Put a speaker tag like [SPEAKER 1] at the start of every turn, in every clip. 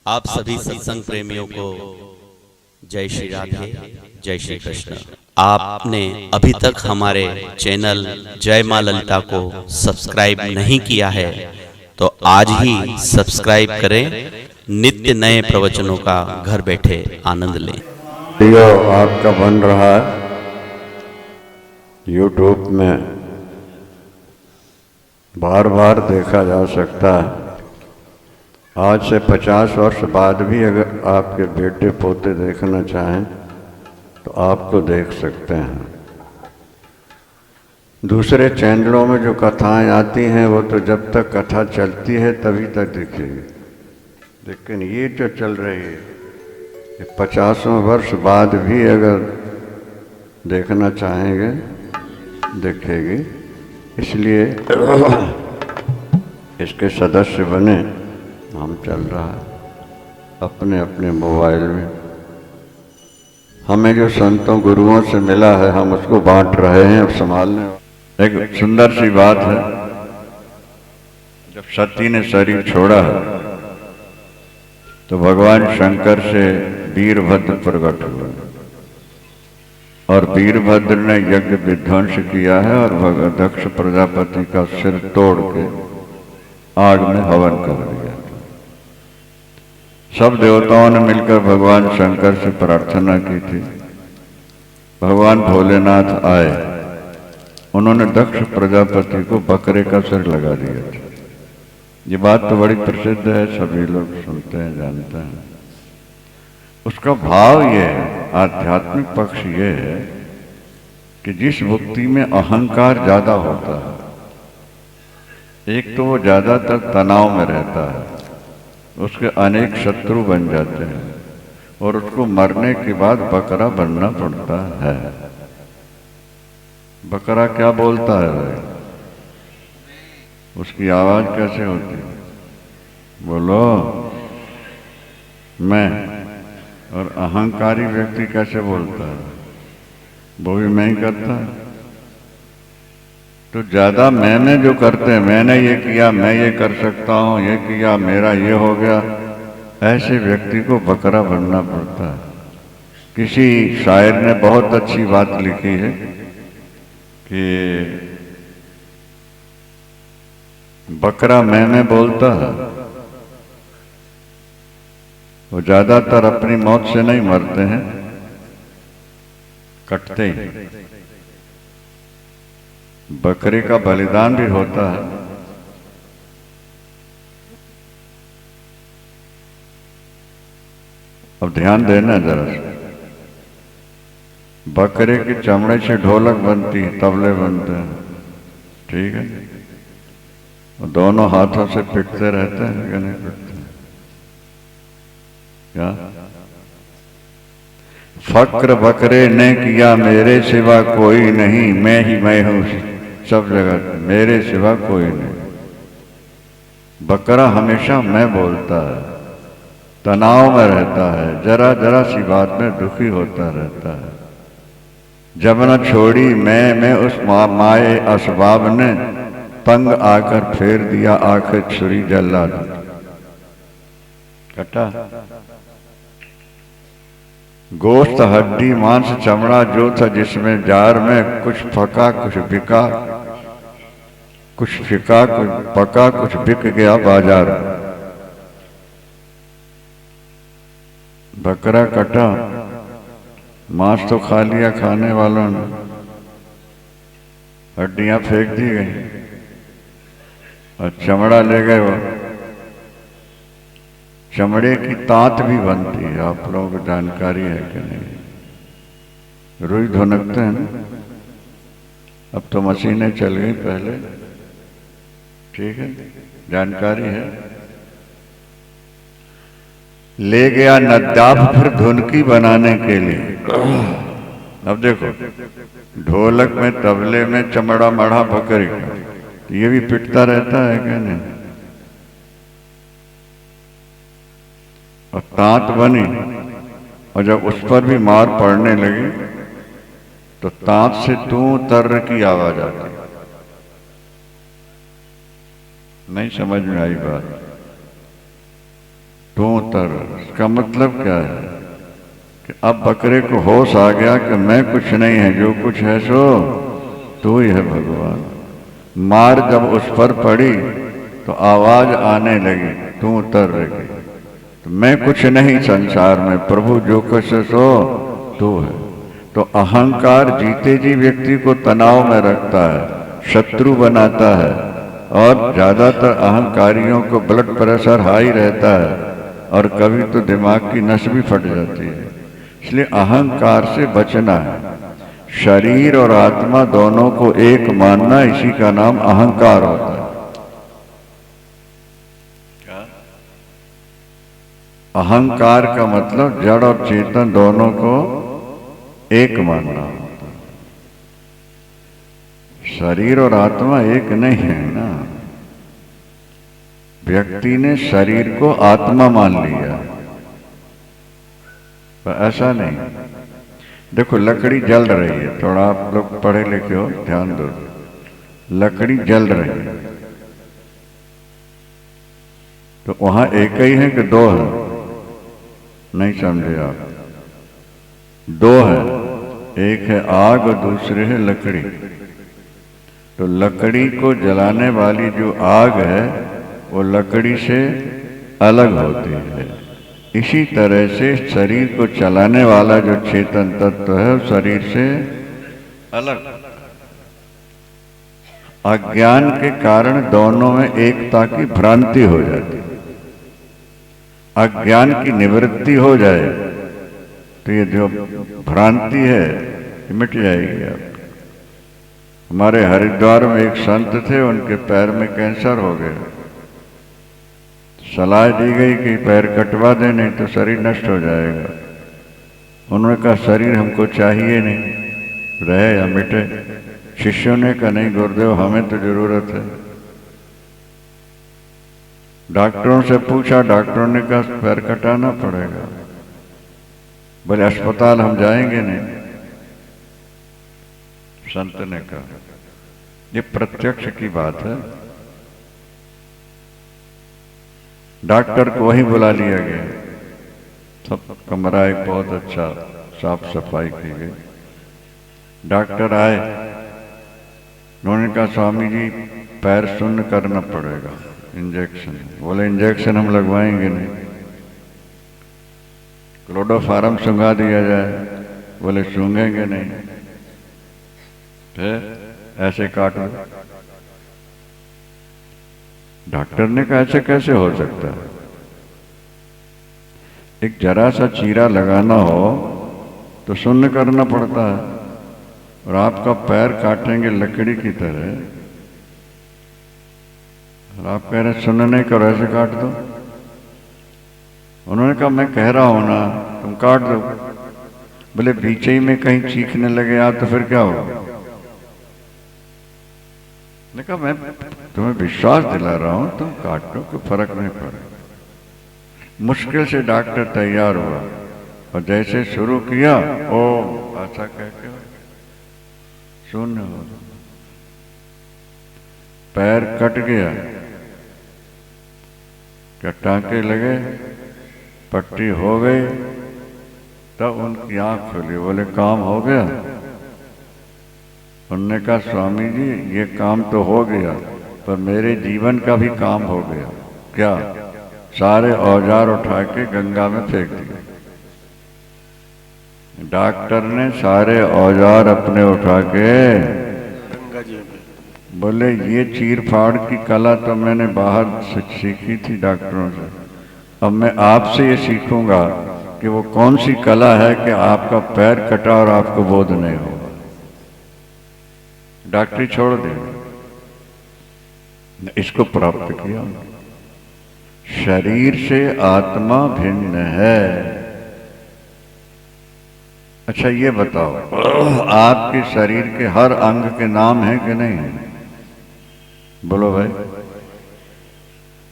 [SPEAKER 1] आप सभी सत्संग प्रेमियों को जय श्री राधे, जय श्री कृष्ण। आपने अभी तक हमारे चैनल जय मां ललिता को सब्सक्राइब नहीं किया है तो आज ही सब्सक्राइब करें। नित्य नए प्रवचनों का घर बैठे आनंद लें।
[SPEAKER 2] वीडियो आपका बन रहा है YouTube में, बार बार देखा जा सकता है। आज से 50 वर्ष बाद भी अगर आपके बेटे पोते देखना चाहें तो आपको देख सकते हैं। दूसरे चैनलों में जो कथाएं आती हैं वो तो जब तक कथा चलती है तभी तक दिखेगी, लेकिन ये जो चल रही है 50 वर्ष बाद भी अगर देखना चाहेंगे दिखेगी। इसलिए इसके सदस्य बने। हम चल रहा है अपने अपने मोबाइल में। हमें जो संतों गुरुओं से मिला है हम उसको बांट रहे हैं, अब संभालने। एक सुंदर सी बात है, जब सती ने शरीर छोड़ा तो भगवान शंकर से वीरभद्र प्रकट हुआ और वीरभद्र ने यज्ञ विध्वंस किया है और दक्ष प्रजापति का सिर तोड़ के आग में हवन कर दिया। सब देवताओं ने मिलकर भगवान शंकर से प्रार्थना की थी। भगवान भोलेनाथ आए, उन्होंने दक्ष प्रजापति को बकरे का सिर लगा दिया था। ये बात तो बड़ी प्रसिद्ध है, सभी लोग सुनते हैं, जानते हैं। उसका भाव ये है, आध्यात्मिक पक्ष ये है कि जिस व्यक्ति में अहंकार ज्यादा होता है, एक तो वो ज्यादातर तनाव में रहता है, उसके अनेक शत्रु बन जाते हैं और उसको मरने के बाद बकरा बनना पड़ता है। बकरा क्या बोलता है भाई? उसकी आवाज कैसे होती है? बोलो मैं। और अहंकारी व्यक्ति कैसे बोलता है? वो भी मैं ही करता है। तो ज्यादा मैंने जो करते हैं, मैंने ये किया, मैं ये कर सकता हूं, ये किया, मेरा ये हो गया, ऐसे व्यक्ति को बकरा बनना पड़ता है। किसी शायर ने बहुत अच्छी बात लिखी है कि बकरा मैं बोलता है, वो ज्यादातर अपनी मौत से नहीं मरते हैं, कटते ही। बकरे का बलिदान भी होता है। अब ध्यान देना जरा, बकरे के चमड़े से ढोलक बनती है, तबले बनते हैं, ठीक है। और दोनों हाथों से पिटते रहते हैं कि नहीं पिटते? क्या फक्र बकरे ने किया मेरे सिवा कोई नहीं, मैं ही मैं हूं सब जगह, मेरे सिवा कोई नहीं। बकरा हमेशा मैं बोलता है, तनाव में रहता है, जरा जरा सी बात में दुखी होता रहता है। जब न छोड़ी मैं उस माए असबाब ने, पंग आकर फेर दिया आखिर छुरी जल्ला कटा। गोश्त हड्डी मांस चमड़ा जो था जिसमें जार में, कुछ फका कुछ बिका, कुछ फिका कुछ पका, कुछ बिक गया बाजार। बकरा कटा, मांस तो खा लिया खाने वालों ने, हड्डियां फेंक दी गई और चमड़ा ले गए। वो चमड़े की तांत भी बनती है, आप लोगों को जानकारी है कि नहीं? रुई धुनकते हैं ना, अब तो मशीनें चल गई, पहले ठीक है, जानकारी है। ले गया नद्दाफ फिर धुनकी बनाने के लिए। अब देखो, ढोलक में, तबले में चमड़ा मढ़ा बकरी का, ये भी पिटता रहता है क्या नहीं? और तांत बनी, और जब उस पर भी मार पड़ने लगी तो तांत से तू तर्र की आवाज आती। नहीं समझ में आई बात? तू तर, इसका मतलब क्या है कि अब बकरे को होश आ गया कि मैं कुछ नहीं है, जो कुछ है सो तू ही है भगवान। मार जब उस पर पड़ी तो आवाज आने लगी, तू उतर लगी, तो मैं कुछ नहीं संसार में, प्रभु जो कुछ है सो तू है। तो अहंकार जीते जी व्यक्ति को तनाव में रखता है, शत्रु बनाता है, और ज्यादातर अहंकारियों को ब्लड प्रेशर हाई रहता है और कभी तो दिमाग की नस भी फट जाती है। इसलिए अहंकार से बचना है। शरीर और आत्मा दोनों को एक मानना, इसी का नाम अहंकार होता है। अहंकार का मतलब जड़ और चेतन दोनों को एक मानना होता है। शरीर और आत्मा एक नहीं है ना। व्यक्ति ने शरीर को आत्मा मान लिया, पर ऐसा नहीं। देखो लकड़ी जल रही है, थोड़ा आप लोग पढ़े लिखे हो, ध्यान दो। लकड़ी जल रही है तो वहां एक ही है कि दो है? नहीं समझे आप? दो है, एक है आग और दूसरे है लकड़ी। तो लकड़ी को जलाने वाली जो आग है वो लकड़ी से अलग होती है। इसी तरह से शरीर को चलाने वाला जो चेतन तत्व है वो शरीर से अलग। अज्ञान के कारण दोनों में एकता की भ्रांति हो जाती है। अज्ञान की निवृत्ति हो जाए तो ये जो भ्रांति है ये मिट जाएगी। आप हमारे हरिद्वार में एक संत थे, उनके पैर में कैंसर हो गया। सलाह दी गई कि पैर कटवा दें, नहीं तो शरीर नष्ट हो जाएगा। उन्होंने कहा शरीर हमको चाहिए नहीं, रहे या मिटे। शिष्यों ने कहा नहीं गुरुदेव, हमें तो जरूरत है। डॉक्टरों से पूछा, डॉक्टरों ने कहा पैर कटाना पड़ेगा। बोले अस्पताल हम जाएंगे नहीं। संत ने कहा ये प्रत्यक्ष की बात है। डॉक्टर को वहीं बुला लिया गया। सब कमरा एक बहुत अच्छा साफ सफाई की गई। डॉक्टर आए, उन्होंने कहा स्वामी जी पैर शून्य करना पड़ेगा, इंजेक्शन। बोले इंजेक्शन हम लगवाएंगे नहीं, क्लोरोफार्म सूंघा दिया जाए। बोले सूंघेंगे नहीं, फिर ऐसे काट दो। डॉक्टर ने कहा ऐसे कैसे हो सकता है? एक जरा सा चीरा लगाना हो तो शून्य करना पड़ता है, और आपका पैर काटेंगे लकड़ी की तरह, और आप कह रहे शून्य नहीं करो, ऐसे काट दो। उन्होंने कहा मैं कह रहा हूं ना, तुम काट दो। बोले बीच ही में कहीं चीखने लगे आप तो फिर क्या होगा? ने कहा मैं तुम्हें विश्वास दिला रहा हूं, तुम काट लो, कोई फर्क नहीं पड़ेगा। मुश्किल से डॉक्टर तैयार हुआ और जैसे शुरू किया ओ ऐसा कह के शून्य हो, पैर कट गया। क्या टांके लगे, पट्टी हो गई, तब उनकी आंख खुली। बोले काम हो गया? उन्होंने कहा स्वामी जी ये काम तो हो गया, पर मेरे जीवन का भी काम हो गया। क्या? सारे औजार उठा के गंगा में फेंक दिए। डॉक्टर ने सारे औजार अपने उठा के गंगा जी में। बोले ये चीर फाड़ की कला तो मैंने बाहर सीखी थी डॉक्टरों से, अब मैं आपसे ये सीखूंगा कि वो कौन सी कला है कि आपका पैर कटा और आपको बोध नहीं होगा। डॉक्टरी छोड़ दे, इसको प्राप्त किया। शरीर से आत्मा भिन्न है। अच्छा ये बताओ, आपके शरीर के हर अंग के नाम है कि नहीं है? बोलो भाई।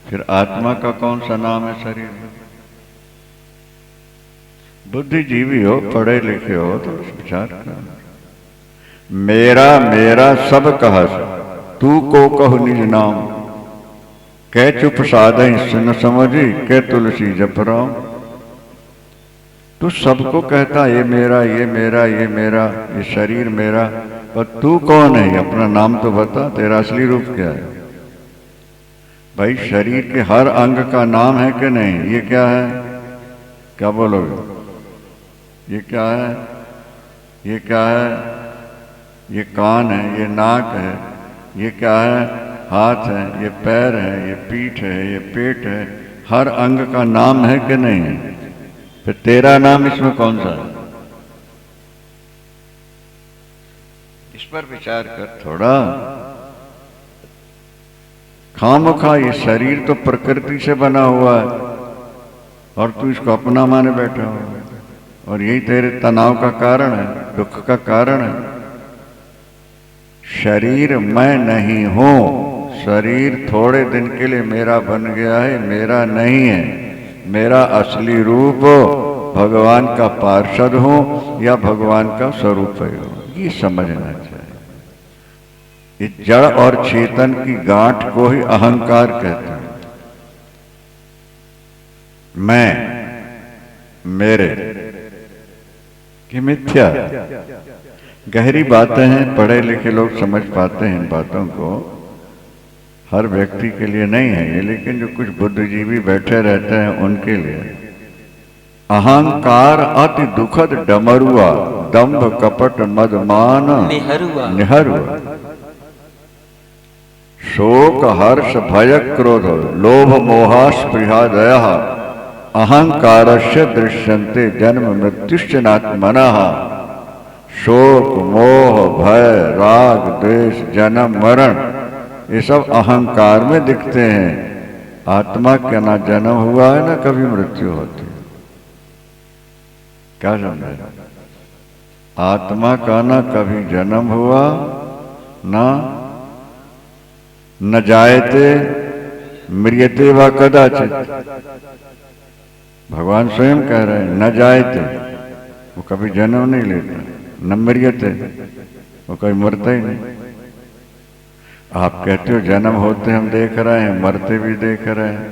[SPEAKER 2] फिर आत्मा का कौन सा नाम है शरीर में? बुद्धिजीवी हो, पढ़े लिखे हो तो विचार कर। मेरा मेरा सब कहा, तू को कहो निज नाम। कै चुप साधई सुन समझी, कै तुलसी जप राम। तू सबको कहता ये मेरा, ये मेरा, ये मेरा, ये शरीर मेरा, पर तू कौन है? अपना नाम तो बता, तेरा असली रूप क्या है? भाई शरीर के हर अंग का नाम है कि नहीं? ये क्या है? क्या बोलोगे? ये क्या है? ये क्या है? ये कान है, ये नाक है, ये क्या है? हाथ है, ये पैर है, ये पीठ है, ये पेट है। हर अंग का नाम है कि नहीं है? फिर तेरा नाम इसमें कौन सा है? इस पर विचार कर थोड़ा। खामखा ये शरीर तो प्रकृति से बना हुआ है और तू इसको अपना माने बैठा हुआ है, और यही तेरे तनाव का कारण है, दुख का कारण है। शरीर मैं नहीं हूं, शरीर थोड़े दिन के लिए मेरा बन गया है, मेरा नहीं है। मेरा असली रूप भगवान का पार्षद हूं या भगवान का स्वरूप है, ये समझना चाहिए। इस जड़ और चेतन की गांठ को ही अहंकार कहते हैं। मैं, मेरे की मिथ्या गहरी बातें हैं, पढ़े लिखे लोग समझ पाते हैं इन बातों को, हर व्यक्ति के लिए नहीं है ये, लेकिन जो कुछ बुद्धिजीवी बैठे रहते हैं उनके लिए। अहंकार अति दुखद डमरुआ, दंभ कपट मदमान निहरुआ। शोक हर्ष भय क्रोध लोभ मोहा स्पृहा दया अहंकारस्य दृश्यन्ते जन्म मृत्युश्च नात्मनः। शोक मोह भय राग द्वेष जन्म मरण ये सब अहंकार में दिखते हैं। आत्मा का ना जन्म हुआ है ना कभी मृत्यु होती है। क्या समझे? आत्मा का ना कभी जन्म हुआ ना न जायते म्रियते व कदाचित। भगवान स्वयं कह रहे हैं न जायते, वो कभी जन्म नहीं लेता, न म्रियते, वो कभी मरता ही नहीं। आप कहते हो जन्म होते हम देख रहे हैं, मरते भी देख रहे हैं,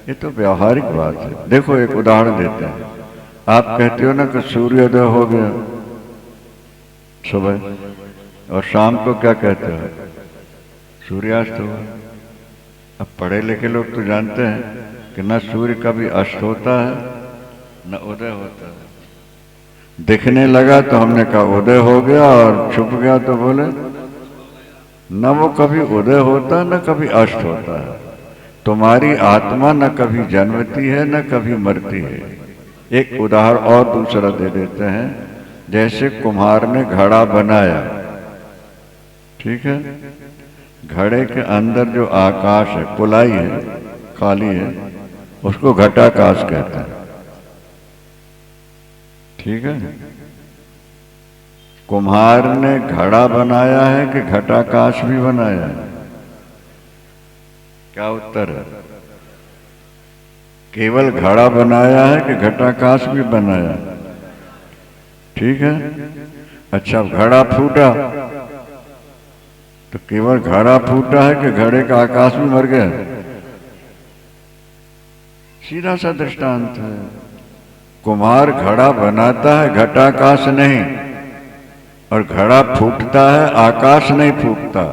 [SPEAKER 2] ये तो व्यावहारिक बात है। देखो एक उदाहरण देते हैं। आप कहते हो ना कि सूर्योदय हो गया सुबह, और शाम को क्या कहते हो? सूर्यास्त हुआ। अब पढ़े लिखे लोग तो जानते हैं कि न सूर्य कभी अस्त होता है न उदय होता है। दिखने लगा तो हमने कहा उदय हो गया, और छुप गया तो बोले न वो कभी उदय होता न कभी अस्त होता है। तुम्हारी आत्मा न कभी जन्मती है न कभी मरती है। एक उदाहरण और दूसरा दे देते हैं। जैसे कुम्हार ने घड़ा बनाया, ठीक है, घड़े के अंदर जो आकाश है, पुलाई है, खाली है, उसको घटाकाश कहते हैं, ठीक है। कुम्हार ने घड़ा बनाया है कि घटाकाश भी बनाया है? क्या उत्तर है? केवल घड़ा बनाया है कि घटाकाश भी बनाया? ठीक है। अच्छा, घड़ा फूटा तो केवल घड़ा फूटा है कि घड़े का आकाश भी मर गया? सीधा सा दृष्टांत है। कुम्हार घड़ा बनाता है, घटाकाश नहीं, और घड़ा फूटता है, आकाश नहीं फूटता।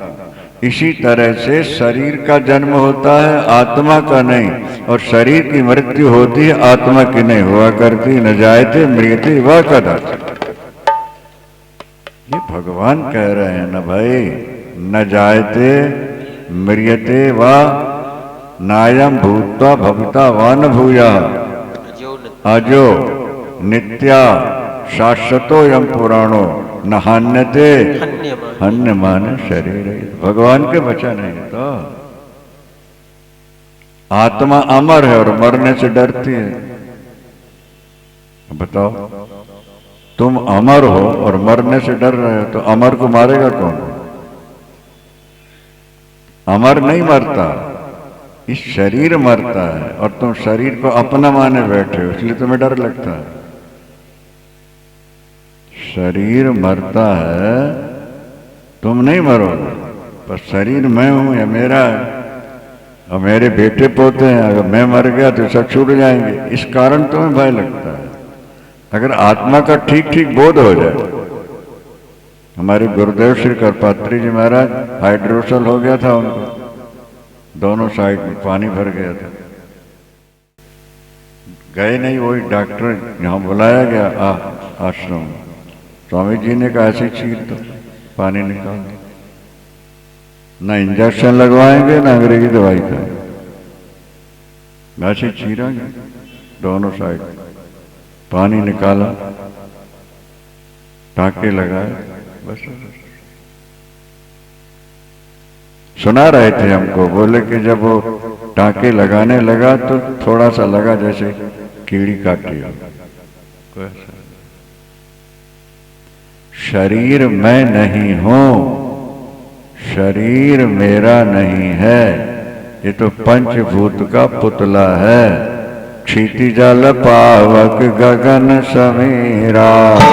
[SPEAKER 2] इसी तरह से शरीर का जन्म होता है, आत्मा का नहीं, और शरीर की मृत्यु होती है, आत्मा की नहीं हुआ करती। न जायते म्रियते व कदाचित्। ये भगवान कह रहे हैं ना भाई, न जायते म्रियते व नायम भूत्वा भविता व न भूयः अजो नित्या शाश्वतो यम पुराणो न हान्यते हन्यमान शरीर। भगवान के वचन है तो। आत्मा अमर है और मरने से डरती है। बताओ, तुम अमर हो और मरने से डर रहे हो, तो अमर को मारेगा कौन? अमर नहीं मरता, इस शरीर मरता है, और तुम शरीर को अपना माने बैठे हो, इसलिए तुम्हें डर लगता है। शरीर मरता है, तुम नहीं मरोगे, पर शरीर मैं हूं या मेरा है, और मेरे बेटे पोते हैं, अगर मैं मर गया तो सब छूट जाएंगे, इस कारण तुम्हें भय लगता है। अगर आत्मा का ठीक ठीक बोध हो जाए, हमारे गुरुदेव श्री करपात्री जी महाराज हाइड्रोसल हो गया था उनको, दोनों साइड में पानी भर गया था, गए नहीं, वही डॉक्टर यहाँ बुलाया गया आश्रम में, स्वामी जी ने कहा ऐसे चीर दो, पानी निकाल, ना इंजेक्शन लगवाएंगे ना अंग्रेजी दवाई खाएंगे, ऐसे चीरेंगे दोनों साइड, पानी निकाला, टाँके लगाए, बस। सुना रहे थे हमको, बोले कि जब वो टाँके लगाने लगा तो थोड़ा सा लगा जैसे कीड़ी काटी हो। शरीर मैं नहीं हूं, शरीर मेरा नहीं है, ये तो पंचभूत का पुतला है। क्षितिजल पावक गगन समीरा,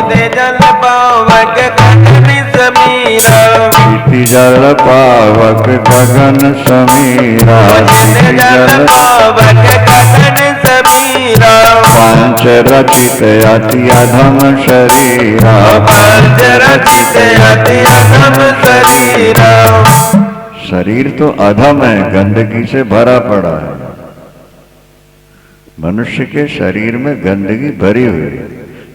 [SPEAKER 3] जल पावक गगन समीरा,
[SPEAKER 2] क्षितिजल पावक गगन समीरा,
[SPEAKER 3] जल पावक गगन समीरा,
[SPEAKER 2] पंच रचित अति अधम शरीरा,
[SPEAKER 3] पंच रचित अति अधम शरीरा।
[SPEAKER 2] शरीर तो अधम है, गंदगी से भरा पड़ा है। मनुष्य के शरीर में गंदगी भरी हुई है,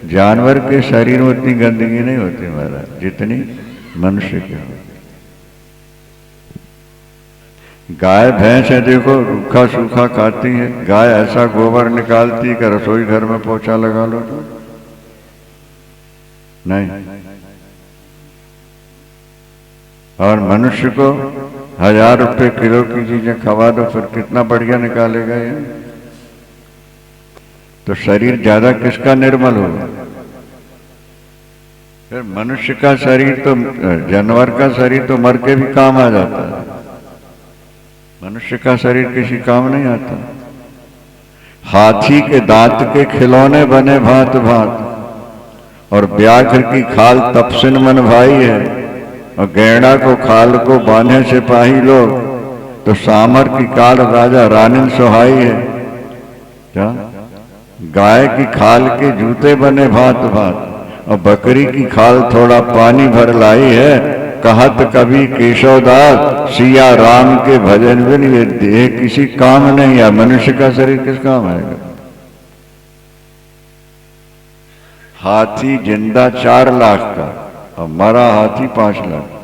[SPEAKER 2] जानवर के शरीर में उतनी गंदगी नहीं होती महाराज जितनी मनुष्य के होती। गाय भैंस है, देखो रूखा सूखा खाती है, गाय ऐसा गोबर निकालती है कि रसोई घर में पोछा लगा लो तो नहीं। और मनुष्य को 1000 रुपए किलो की चीजें खवा दो, फिर कितना बढ़िया निकालेगा ये। तो शरीर ज्यादा किसका निर्मल होगा? फिर मनुष्य का शरीर तो, जानवर का शरीर तो मर के भी काम आ जाता है, मनुष्य का शरीर किसी काम नहीं आता। हाथी के दांत के खिलौने बने भांत भांत, और व्याघ्र की खाल तपसिन मन भाई है, और गैंडा को खाल को बांधे सिपाही लोग, तो सामर की काल राजा रानिन सुहाई है। क्या गाय की खाल के जूते बने भांत भांत, और बकरी की खाल थोड़ा पानी भर लाई है। कहत कभी केशवदास सिया राम के भजन बिन ये देह किसी काम नहीं है। मनुष्य का शरीर किस काम आएगा? हाथी जिंदा 4 लाख का और मरा हाथी 5 लाख।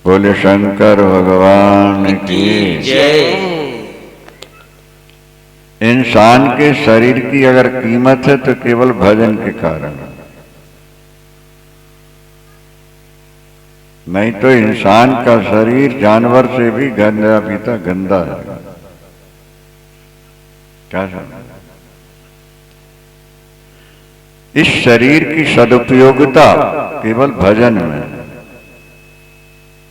[SPEAKER 2] बोले शंकर भगवान की
[SPEAKER 1] जय।
[SPEAKER 2] इंसान के शरीर की अगर कीमत है तो केवल भजन के कारण, नहीं तो इंसान का शरीर जानवर से भी गंदा पीता गंदा है। क्या समझ? इस शरीर की सदुपयोगिता केवल भजन में।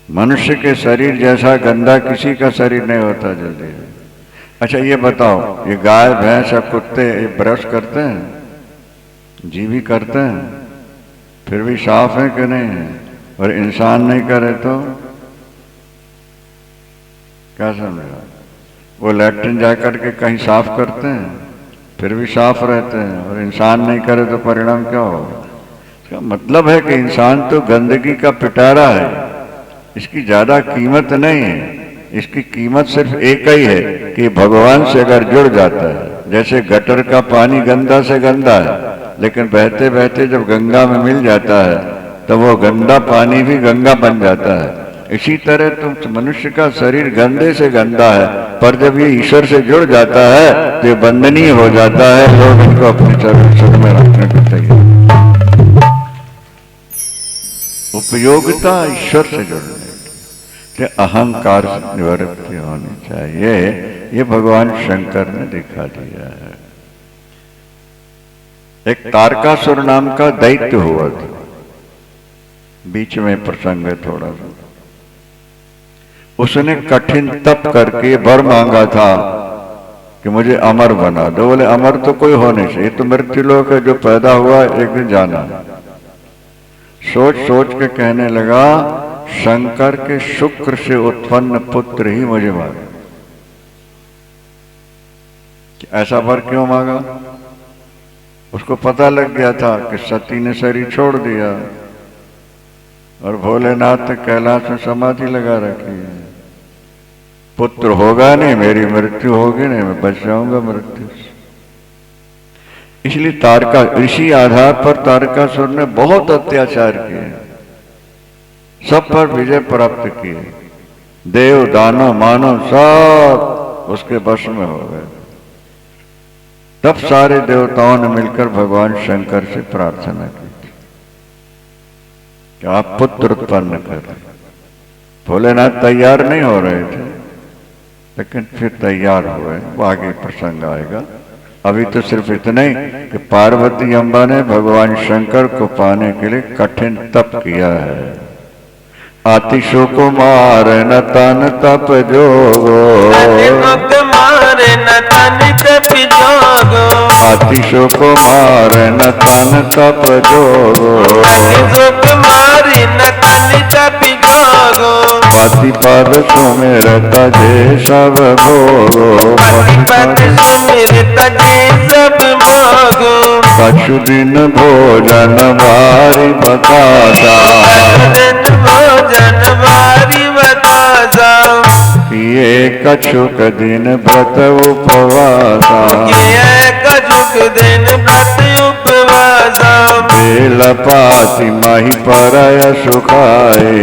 [SPEAKER 2] मनुष्य के शरीर जैसा गंदा किसी का शरीर नहीं होता जल्दी। अच्छा ये बताओ, ये गाय भैंस या कुत्ते ये ब्रश करते हैं, जी भी करते हैं, फिर भी साफ है कि नहीं है? और इंसान नहीं करे तो क्या समझा? वो लैट्रिन जाकर के कहीं साफ करते हैं, फिर भी साफ रहते हैं, और इंसान नहीं करे तो परिणाम क्या होगा? इसका मतलब है कि इंसान तो गंदगी का पिटारा है, इसकी ज्यादा कीमत नहीं है। इसकी कीमत सिर्फ एक ही है कि भगवान से अगर जुड़ जाता है। जैसे गटर का पानी गंदा से गंदा है, लेकिन बहते बहते जब गंगा में मिल जाता है तो वो गंदा पानी भी गंगा बन जाता है। इसी तरह तुम मनुष्य का शरीर गंदे से गंदा है, पर जब ये ईश्वर से जुड़ जाता है तो ये बंदनीय हो जाता है। लोग इनको अपने शरीर में रखने को तैयार। उपयोगिता ईश्वर से जुड़ने के अहंकार से निवृत्ति होनी चाहिए। ये भगवान शंकर ने दिखा दिया है। एक तारकासुर नाम का दैत्य हुआ था, बीच में प्रसंग है थोड़ा सा। उसने कठिन तप करके वर मांगा था कि मुझे अमर बना दो। बोले अमर तो कोई हो नहीं चाहिए, तो मृत्यु लोक है, जो पैदा हुआ एक दिन जाना। सोच सोच के कहने लगा शंकर के शुक्र से उत्पन्न पुत्र ही मुझे मारे। ऐसा वर क्यों मांगा? उसको पता लग गया था कि सती ने शरीर छोड़ दिया और भोलेनाथ ने कैलाश में समाधि लगा रखी है। पुत्र होगा नहीं, मेरी मृत्यु होगी नहीं, मैं बच जाऊंगा मृत्यु से। इसलिए तारका इसी आधार पर तारकासुर ने बहुत अत्याचार किए, सब पर विजय प्राप्त किए। देव दानव मानव सब उसके वश में हो गए। तब सारे देवताओं ने मिलकर भगवान शंकर से प्रार्थना की थी कि आप पुत्र उत्पन्न करें। भोलेनाथ तैयार नहीं हो रहे थे, लेकिन फिर तैयार हुए। वो आगे प्रसंग आएगा। अभी तो सिर्फ इतना ही कि पार्वती अम्बा ने भगवान शंकर को पाने के लिए कठिन तप किया है। आतिशो को मार न तन तप जोगो, आतिशो को मार न तन तप जोगो, पति पद सुमिरत जे सब भोगो, कछु दिन भोजन भारी बतासा, किए कछुक दिन व्रत उपवासा, बेल पाति माही परय सुखाए,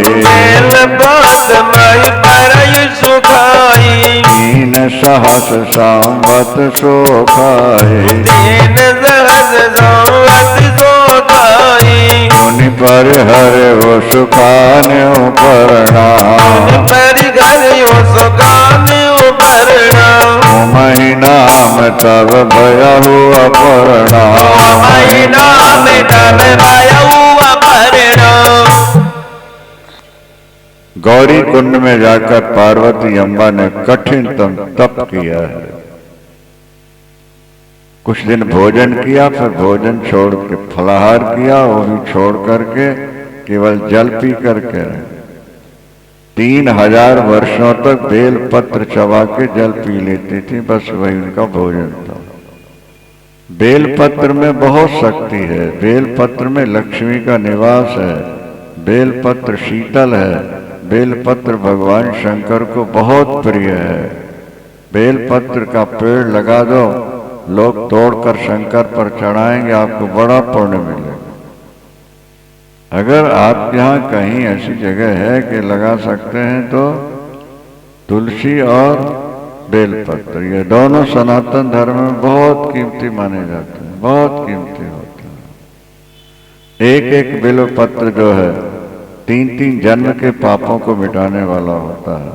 [SPEAKER 2] दीन सहस संवत सोखाए, मुनि पर हरे वो सुखाने परिणाम, महीनाम तब भयहु अपरिणाम, गौरी कुंड में जाकर पार्वती अम्बा ने कठिन तप किया है। कुछ दिन भोजन किया, फिर भोजन छोड़ के फलाहार किया, वो भी छोड़ करके केवल जल पी करके रहे। 3000 वर्षों तक बेल पत्र चबा के जल पी लेती थी, बस वही उनका भोजन था। बेल पत्र में बहुत शक्ति है, बेल पत्र में लक्ष्मी का निवास है, बेल पत्र शीतल है, बेल पत्र भगवान शंकर को बहुत प्रिय है। बेल पत्र का पेड़ लगा दो, लोग तोड़कर शंकर पर चढ़ाएंगे, आपको बड़ा पुण्य मिलेगा। अगर आप यहाँ कहीं ऐसी जगह है कि लगा सकते हैं तो तुलसी और बेलपत्र, ये दोनों सनातन धर्म में बहुत कीमती माने जाते हैं, बहुत कीमती होते हैं। एक एक बेलपत्र जो है 3-3 जन्म के पापों को मिटाने वाला होता है।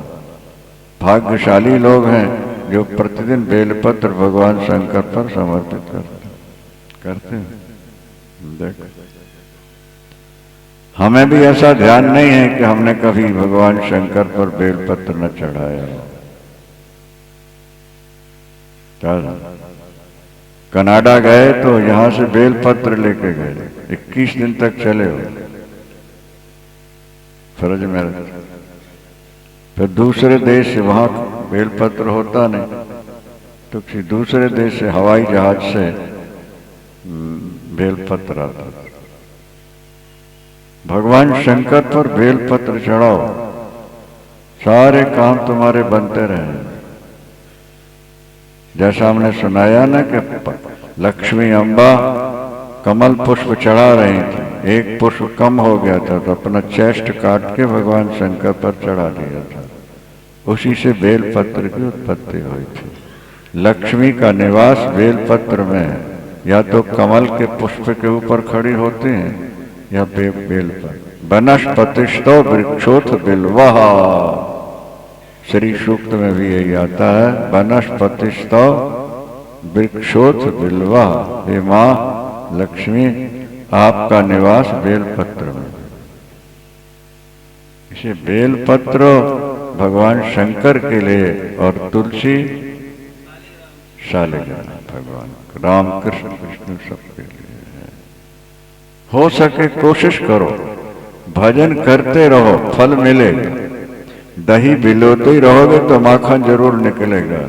[SPEAKER 2] भाग्यशाली लोग हैं जो प्रतिदिन बेलपत्र भगवान शंकर पर समर्पित करते हैं। देखो, हमें भी ऐसा ध्यान नहीं है कि हमने कभी भगवान शंकर पर बेलपत्र न चढ़ाया हो। कनाडा गए तो यहां से बेलपत्र लेके गए, 21 दिन तक चले हो, फर्ज में। फिर दूसरे देश से, वहां बेलपत्र होता नहीं, तो किसी दूसरे देश से हवाई जहाज से बेलपत्र आता। भगवान शंकर पर बेलपत्र चढ़ाओ, सारे काम तुम्हारे बनते रहे। जैसा हमने सुनाया ना कि लक्ष्मी अम्बा कमल पुष्प चढ़ा रही थी, एक पुष्प कम हो गया था तो अपना चेस्ट काट के भगवान शंकर पर चढ़ा दिया था। उसी से बेलपत्र की उत्पत्ति हुई थी। लक्ष्मी का निवास बेलपत्र में है, या तो कमल के पुष्प के ऊपर खड़ी होती हैं या बेल पर। वनस्पतिस्तो वृक्षोथ बिल्वा, श्री सूक्त में भी यही आता है, वनस्पतिस्तो वृक्षोथ बिल्वा। हे माँ लक्ष्मी, आपका निवास बेलपत्र में। इसे बेलपत्र भगवान शंकर के लिए और तुलसी शालिग्राम भगवान राम कृष्ण विष्णु सबके लिए है। हो सके कोशिश करो, भजन करते रहो, फल मिलेगा। दही बिलोते ही रहोगे तो माखन जरूर निकलेगा।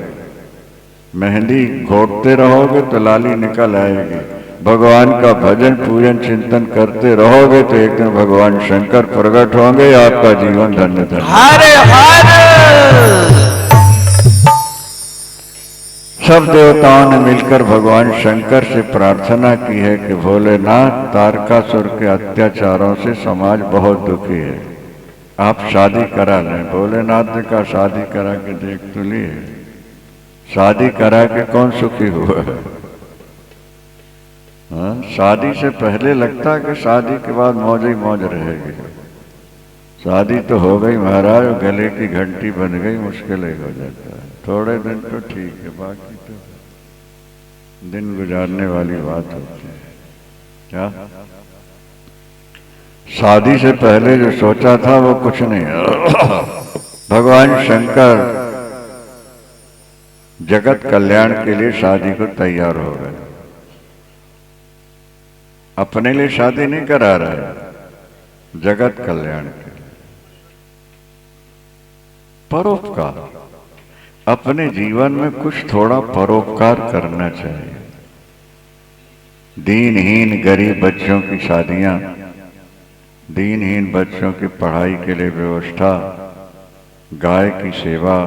[SPEAKER 2] मेहंदी घोटते रहोगे तो लाली निकल आएगी। भगवान का भजन पूजन चिंतन करते रहोगे तो एक दिन भगवान शंकर प्रकट होंगे, आपका जीवन धन्य धन्य।
[SPEAKER 1] हर हर
[SPEAKER 2] सब देवताओं ने मिलकर भगवान शंकर से प्रार्थना की है कि भोलेनाथ, तारकासुर के अत्याचारों से समाज बहुत दुखी है, आप शादी करा लें। भोलेनाथ ने कहा शादी करा के देख तो लिए, शादी करा के कौन सुखी हुआ है? हाँ, शादी से पहले लगता है कि शादी के बाद मौज ही मौज रहेगी। शादी तो हो गई महाराज, गले की घंटी बन गई, मुश्किल ही हो जाता है। थोड़े दिन तो ठीक है, बाकी तो दिन गुजारने वाली बात होती है। क्या शादी से पहले जो सोचा था वो कुछ नहीं है। भगवान शंकर जगत कल्याण के लिए शादी को तैयार हो गए। अपने लिए शादी नहीं करा रहे, जगत कल्याण के लिए। परोपकार, अपने जीवन में कुछ थोड़ा परोपकार करना चाहिए। दीनहीन गरीब बच्चों की शादियां, दीनहीन बच्चों की पढ़ाई के लिए व्यवस्था, गाय की सेवा,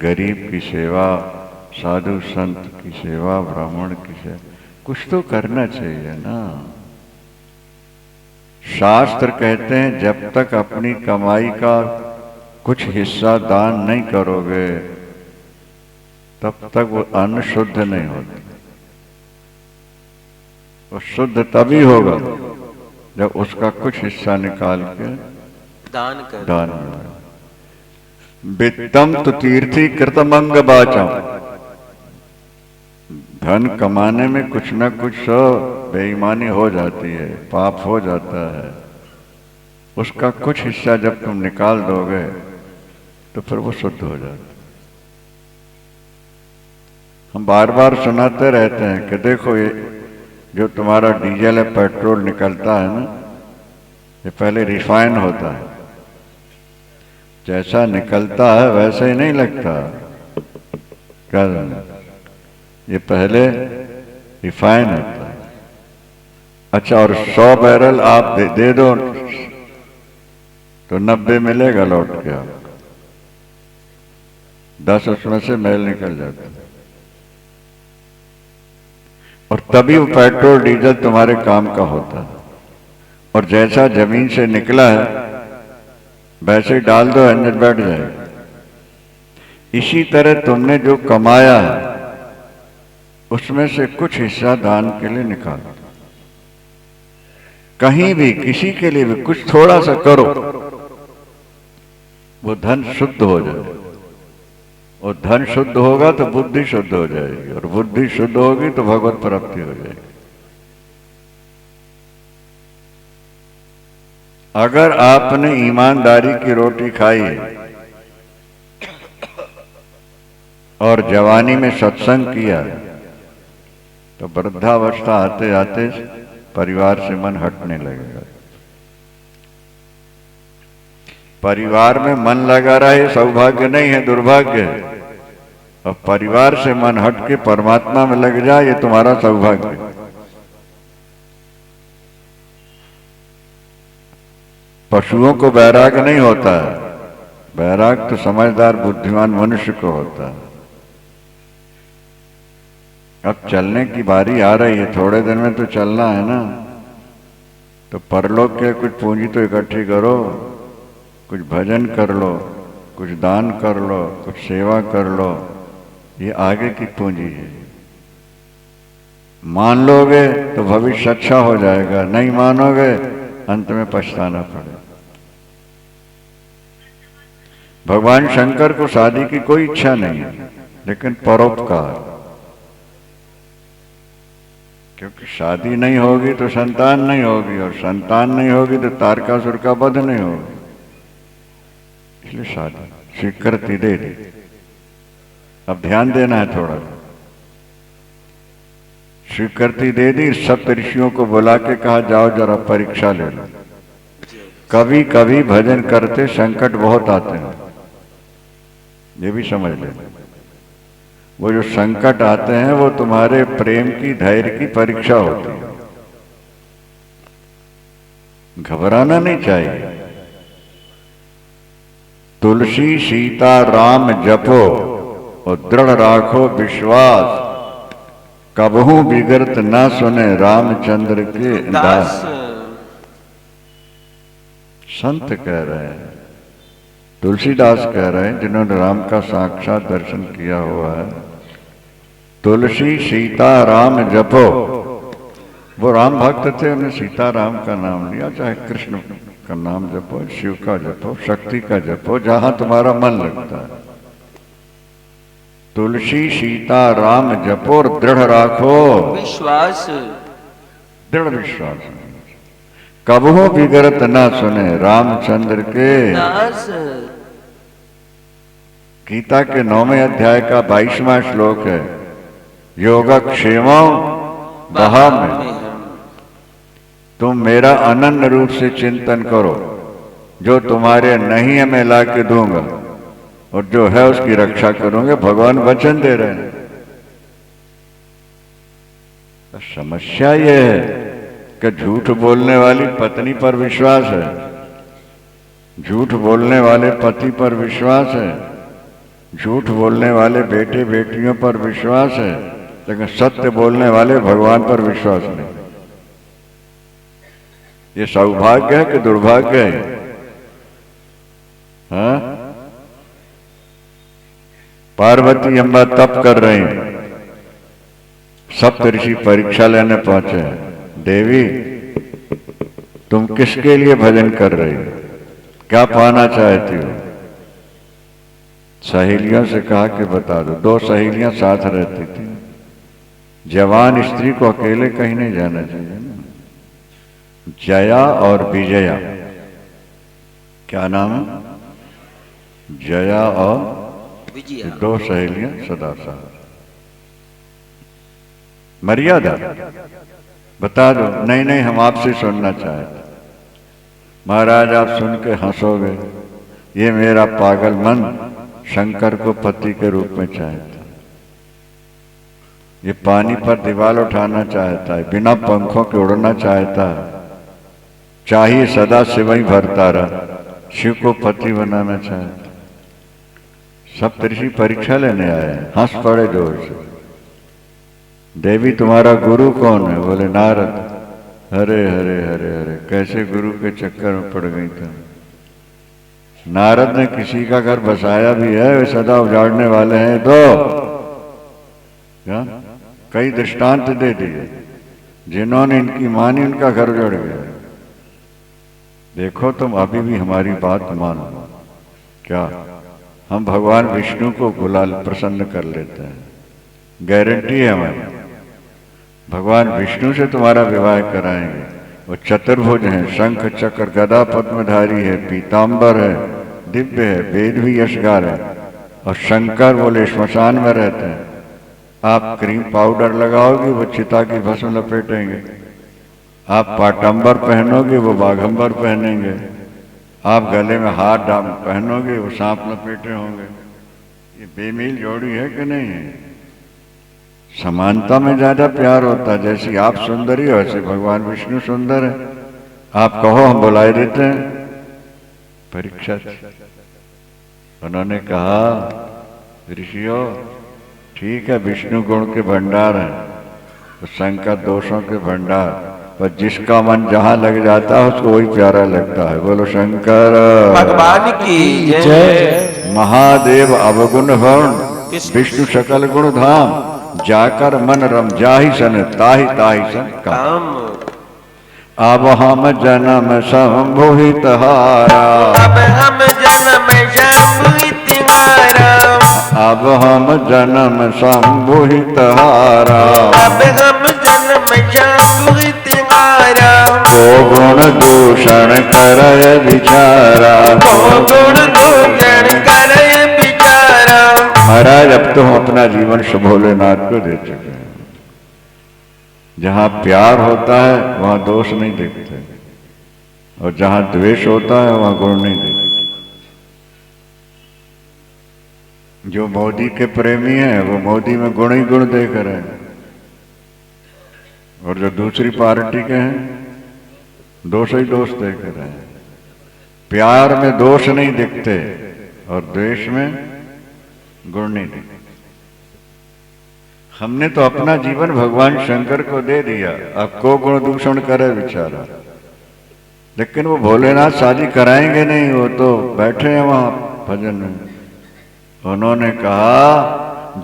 [SPEAKER 2] गरीब की सेवा, साधु संत की सेवा, ब्राह्मण की सेवा, कुछ तो करना चाहिए ना। शास्त्र कहते हैं जब तक अपनी कमाई का कुछ हिस्सा दान नहीं करोगे तब तक वो अन्न शुद्ध नहीं होता। वो शुद्ध तभी होगा जब उसका कुछ हिस्सा निकाल के दान में। वित्तम तो तीर्थी कृतमंग बाचम, धन कमाने में कुछ न कुछ बेईमानी हो जाती है, पाप हो जाता है। उसका कुछ हिस्सा जब तुम निकाल दोगे तो फिर वो शुद्ध हो जाता है। हम बार बार सुनाते रहते हैं कि देखो ये जो तुम्हारा डीजल है, पेट्रोल निकलता है ना, ये पहले रिफाइन होता है। जैसा निकलता है वैसे ही नहीं लगता। क्या ये पहले रिफाइन होता है। अच्छा, और 100 बैरल आप दे दो तो 90 मिलेगा लौट के आपको, 10 उसमें से मैल निकल जाता है। और तभी वो पेट्रोल डीजल तुम्हारे काम का होता है। और जैसा जमीन से निकला है वैसे ही डाल दो, इंजन बैठ जाएगा। इसी तरह तुमने जो कमाया है उसमें से कुछ हिस्सा दान के लिए निकालो। कहीं भी किसी के लिए भी कुछ थोड़ा सा करो, वो धन शुद्ध हो जाए। और धन शुद्ध होगा तो बुद्धि शुद्ध हो जाएगी, और बुद्धि शुद्ध होगी तो भगवत प्राप्ति हो जाएगी। अगर आपने ईमानदारी की रोटी खाई और जवानी में सत्संग किया तो वृद्धावस्था आते आते परिवार से मन हटने लगेगा। परिवार में मन लगा रहे सौभाग्य नहीं है, दुर्भाग्य है। और परिवार से मन हट के परमात्मा में लग जाए, ये तुम्हारा सौभाग्य है। पशुओं को बैराग नहीं होता है, बैराग तो समझदार बुद्धिमान मनुष्य को होता है। अब चलने की बारी आ रही है, थोड़े दिन में तो चलना है ना। तो परलोक के कुछ पूंजी तो इकट्ठी करो, कुछ भजन कर लो, कुछ दान कर लो, कुछ सेवा कर लो। ये आगे की पूंजी है। मान लोगे तो भविष्य अच्छा हो जाएगा, नहीं मानोगे अंत में पछताना पड़ेगा। भगवान शंकर को शादी की कोई इच्छा नहीं है, लेकिन परोपकार, क्योंकि शादी नहीं होगी तो संतान नहीं होगी, और संतान नहीं होगी तो तारकासुर का वध नहीं होगा। इसलिए शादी स्वीकृति दे दी। अब ध्यान देना है थोड़ा। स्वीकृति दे दी। सब ऋषियों को बुला के कहा जाओ जरा परीक्षा ले लो। कभी कभी भजन करते संकट बहुत आते हैं, ये भी समझ लेना। वो जो संकट आते हैं वो तुम्हारे प्रेम की, धैर्य की परीक्षा होती है। घबराना नहीं चाहिए। तुलसी सीता राम जपो और दृढ़ राखो विश्वास, कबहू बिगड़त ना सुने रामचंद्र के दास। संत कह रहे हैं, तुलसीदास कह रहे हैं, जिन्होंने राम का साक्षात दर्शन किया हुआ है। तुलसी सीता राम जपो, वो राम भक्त थे, उन्हें सीता राम का नाम लिया। चाहे कृष्ण का नाम जपो, शिव का जपो, शक्ति का जपो, जहां तुम्हारा मन लगता है। तुलसी सीता राम जपो और दृढ़ राखो
[SPEAKER 3] विश्वास,
[SPEAKER 2] दृढ़ विश्वास। कबहू बिगड़त ना सुने रामचंद्र के
[SPEAKER 3] दास।
[SPEAKER 2] गीता के 9वें अध्याय का 22वां श्लोक है, योगक्षेमो बहा में। तुम मेरा अनन्य रूप से चिंतन करो, जो तुम्हारे नहीं है मैं ला के दूंगा, और जो है उसकी रक्षा करूंगे। भगवान वचन दे रहे हैं। तो समस्या यह है कि झूठ बोलने वाली पत्नी पर विश्वास है, झूठ बोलने वाले पति पर विश्वास है, झूठ बोलने वाले बेटे बेटियों पर विश्वास है, लेकिन सत्य बोलने वाले भगवान पर विश्वास नहीं। ये सौभाग्य है कि दुर्भाग्य है? हाँ? पार्वती अम्बा तप कर रही हैं, सप्तऋषि परीक्षा लेने पहुंचे हैं। देवी, तुम किसके लिए भजन कर रही हो? क्या पाना चाहती हो? सहेलियों से कहा कि बता दो। 2 सहेलियां साथ रहती थी। जवान स्त्री को अकेले कहीं नहीं जाना चाहिए ना। जया और विजया, क्या नाम है? जया और
[SPEAKER 3] विजया,
[SPEAKER 2] 2 सहेलियां सदा साथ। मर्यादा बता दो। नहीं नहीं, हम आपसे सुनना चाहते। महाराज आप सुन के हंसोगे, ये मेरा पागल मन शंकर को पति के रूप में चाहता, ये पानी पर दीवार उठाना चाहता है, बिना पंखों के उड़ना चाहता है, चाहिए सदा शिव ही भरता रहा, शिव को पति बनाना चाहता। सप्तऋषि परीक्षा लेने आए हैं, हंस पड़े जोर से। देवी तुम्हारा गुरु कौन है? बोले नारद। हरे हरे हरे हरे, कैसे गुरु के चक्कर में पड़ गई तुम? नारद ने किसी का घर बसाया भी है, वे सदा उजाड़ने वाले हैं। दो क्या कई दृष्टांत दे दिए, जिन्होंने इनकी मानी उनका घर उजड़ गया। देखो तुम अभी भी हमारी बात मानो। क्या हम भगवान विष्णु को गुलाल प्रसन्न कर लेते हैं? गारंटी है हमारी, भगवान विष्णु से तुम्हारा विवाह कराएंगे। वो चतुर्भुज हैं, शंख चक्र गदा पद्मधारी है, पीताम्बर है, दिव्य है, वेद भी यशगार है। और शंकर बोले श्मशान में रहते हैं। आप क्रीम पाउडर लगाओगे, वो चिता की भस्म लपेटेंगे। आप पाटंबर पहनोगे, वो बाघंबर पहनेंगे। आप गले में हाथ पहनोगे, वो सांप लपेटे होंगे। ये बेमेल जोड़ी है कि नहीं है? समानता में ज्यादा प्यार होता है। जैसी आप सुंदरी हो, वैसे भगवान विष्णु सुंदर है। आप कहो, हम बुलाए देते हैं। परीक्षा उन्होंने कहा, ऋषियों ठीक है, विष्णु गुण के भंडार हैं, तो शंकर दोषों के भंडार, पर जिसका मन जहां लग जाता है उसको वही प्यारा लगता है। बोलो शंकर
[SPEAKER 3] भगवान की जय।
[SPEAKER 2] महादेव अवगुण वर्ण, विष्णु सकल गुण धाम, जाकर मन रम जाहि सन ताहि ताहि सन काम। अब हम जन्म संभोहित हारा,
[SPEAKER 3] अब हम जन्म संभोहित हारा,
[SPEAKER 2] अब हम जन्म संभोहित हारा,
[SPEAKER 3] अब हम जन्म संभोहित हारा।
[SPEAKER 2] को गुण दूषण करय विचारा,
[SPEAKER 3] को गुण दूषण करय विचारा।
[SPEAKER 2] महाराज अब तो हम अपना जीवन भोलेनाथ को दे चुके हैं। जहां प्यार होता है वहां दोष नहीं दिखते, और जहां द्वेष होता है वहां गुण नहीं दिखते। जो मोदी के प्रेमी हैं वो मोदी में गुण ही गुण देख रहे हैं, और जो दूसरी पार्टी के हैं दोष ही दोष देख रहे हैं। प्यार में दोष नहीं दिखते और द्वेष में गुण नहीं दिखते। हमने तो अपना जीवन भगवान शंकर को दे दिया, अब को गुण दूषण करे बेचारा। लेकिन वो भोलेनाथ शादी कराएंगे नहीं, वो तो बैठे हैं वहां भजन में। उन्होंने कहा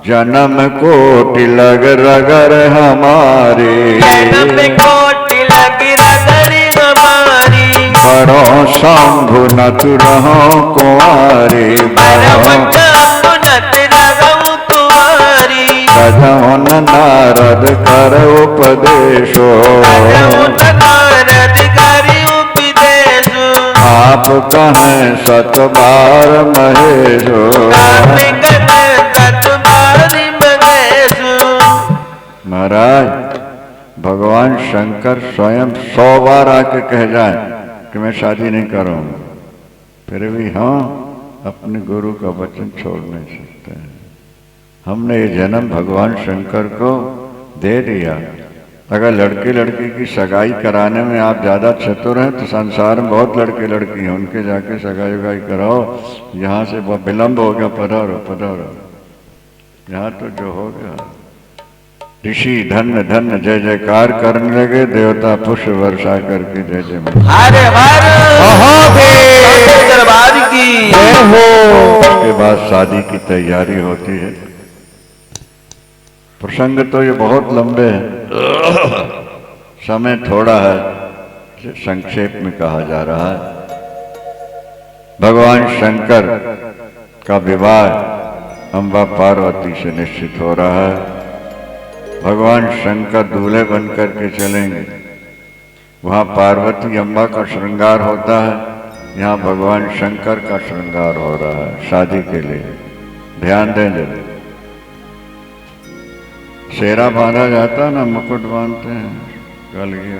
[SPEAKER 2] जन्म कोटि लग रगर हमारे,
[SPEAKER 3] जन्म कोटि लग रगर हमारी,
[SPEAKER 2] बड़ो शंभु नत रहो कुंवारे,
[SPEAKER 3] परम शंभु नत रहो कुंवारी,
[SPEAKER 2] कदम नारद कर उपदेशो,
[SPEAKER 3] कदम नारद कर उपदेशो,
[SPEAKER 2] आप कहें सत बार महेशो,
[SPEAKER 3] आप कहें सत बार महेशो।
[SPEAKER 2] महाराज भगवान शंकर स्वयं 100 बार आके कह जाए कि मैं शादी नहीं करूंगा, फिर भी हम अपने गुरु का वचन छोड़ नहीं सकते हैं। हमने ये जन्म भगवान शंकर को दे दिया। अगर लड़के लड़की की सगाई कराने में आप ज़्यादा चतुर हैं तो संसार में बहुत लड़के लड़की हैं, उनके जाके सगाई वगाई कराओ। यहाँ से बहुत विलम्ब हो गया, पधारो पधारो। यहाँ तो जो हो गया, ऋषि धन्य धन्य जय जयकार करने लगे, देवता पुष्प वर्षा करके जय जय मन।
[SPEAKER 3] हरे हरे दरबार की जय हो।
[SPEAKER 2] उसके बाद शादी की तैयारी होती है। प्रसंग तो ये बहुत लंबे हैं, समय थोड़ा है, संक्षेप में कहा जा रहा है। भगवान शंकर का विवाह अम्बा पार्वती से निश्चित हो रहा है। भगवान शंकर दूल्हे बनकर के चलेंगे, वहाँ पार्वती अम्बा का श्रृंगार होता है, यहाँ भगवान शंकर का श्रृंगार हो रहा है शादी के लिए। ध्यान दें जरा, सेरा बांधा जाता ना, मुकुट बांधते हैं कलगी।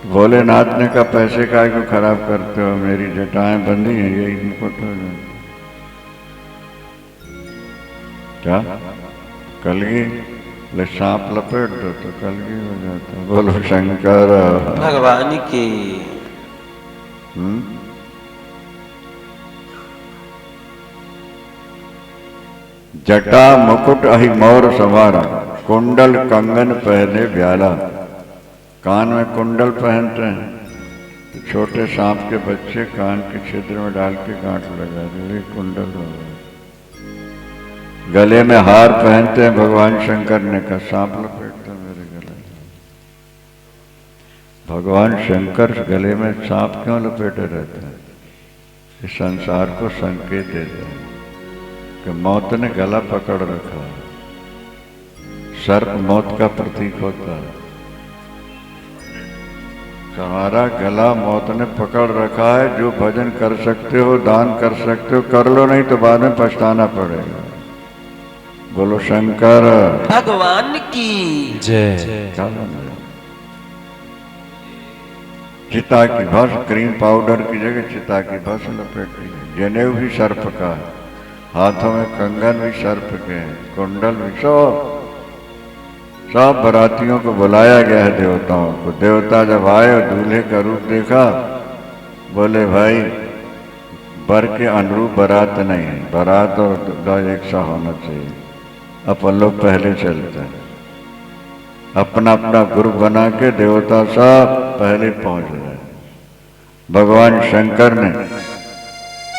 [SPEAKER 2] भोलेनाथ ने कहा पैसे काय को खराब करते हो, मेरी जटाएं बंधी हैं, यही मुकुट हो जाता। क्या कलगी ले सांप लपेट दो तो कलगी हो जाता। बोलो शंकर
[SPEAKER 3] भगवान की।
[SPEAKER 2] जटा मुकुट अहि मोर सवारा, कुंडल कंगन पहने ब्याला। कान में कुंडल पहनते हैं तो छोटे सांप के बच्चे कान के छिद्र में डाल के गांठ लगा दे, कुंडल हो गया। गले में हार पहनते हैं, भगवान शंकर ने कहा सांप लपेटता मेरे गले। भगवान शंकर गले में सांप क्यों लपेटे रहते हैं? इस संसार को संकेत देते हैं कि मौत ने गला पकड़ रखा है। सर्प मौत का प्रतीक होता है। तुम्हारा गला मौत ने पकड़ रखा है। जो भजन कर सकते हो, दान कर सकते हो, कर लो, नहीं तो बाद में पछताना पड़ेगा। बोलो शंकर
[SPEAKER 3] भगवान की
[SPEAKER 4] जय।
[SPEAKER 2] चिता की भस्म, क्रीम पाउडर की जगह चिता की भस्म लपेटी है। जनेऊ भी सर्प का है, हाथों में कंगन भी सर्प के हैं, कुंडल भी। सब बरातियों को बुलाया गया है, देवताओं को। देवता जब आए और दूल्हे का रूप देखा, बोले भाई वर के अनुरूप बारात नहीं है, बारात और दूल्हा एक सा होना चाहिए। अपन लोग पहले चलते हैं, अपना अपना ग्रुप बना के देवता सब पहले पहुंच गए। भगवान शंकर ने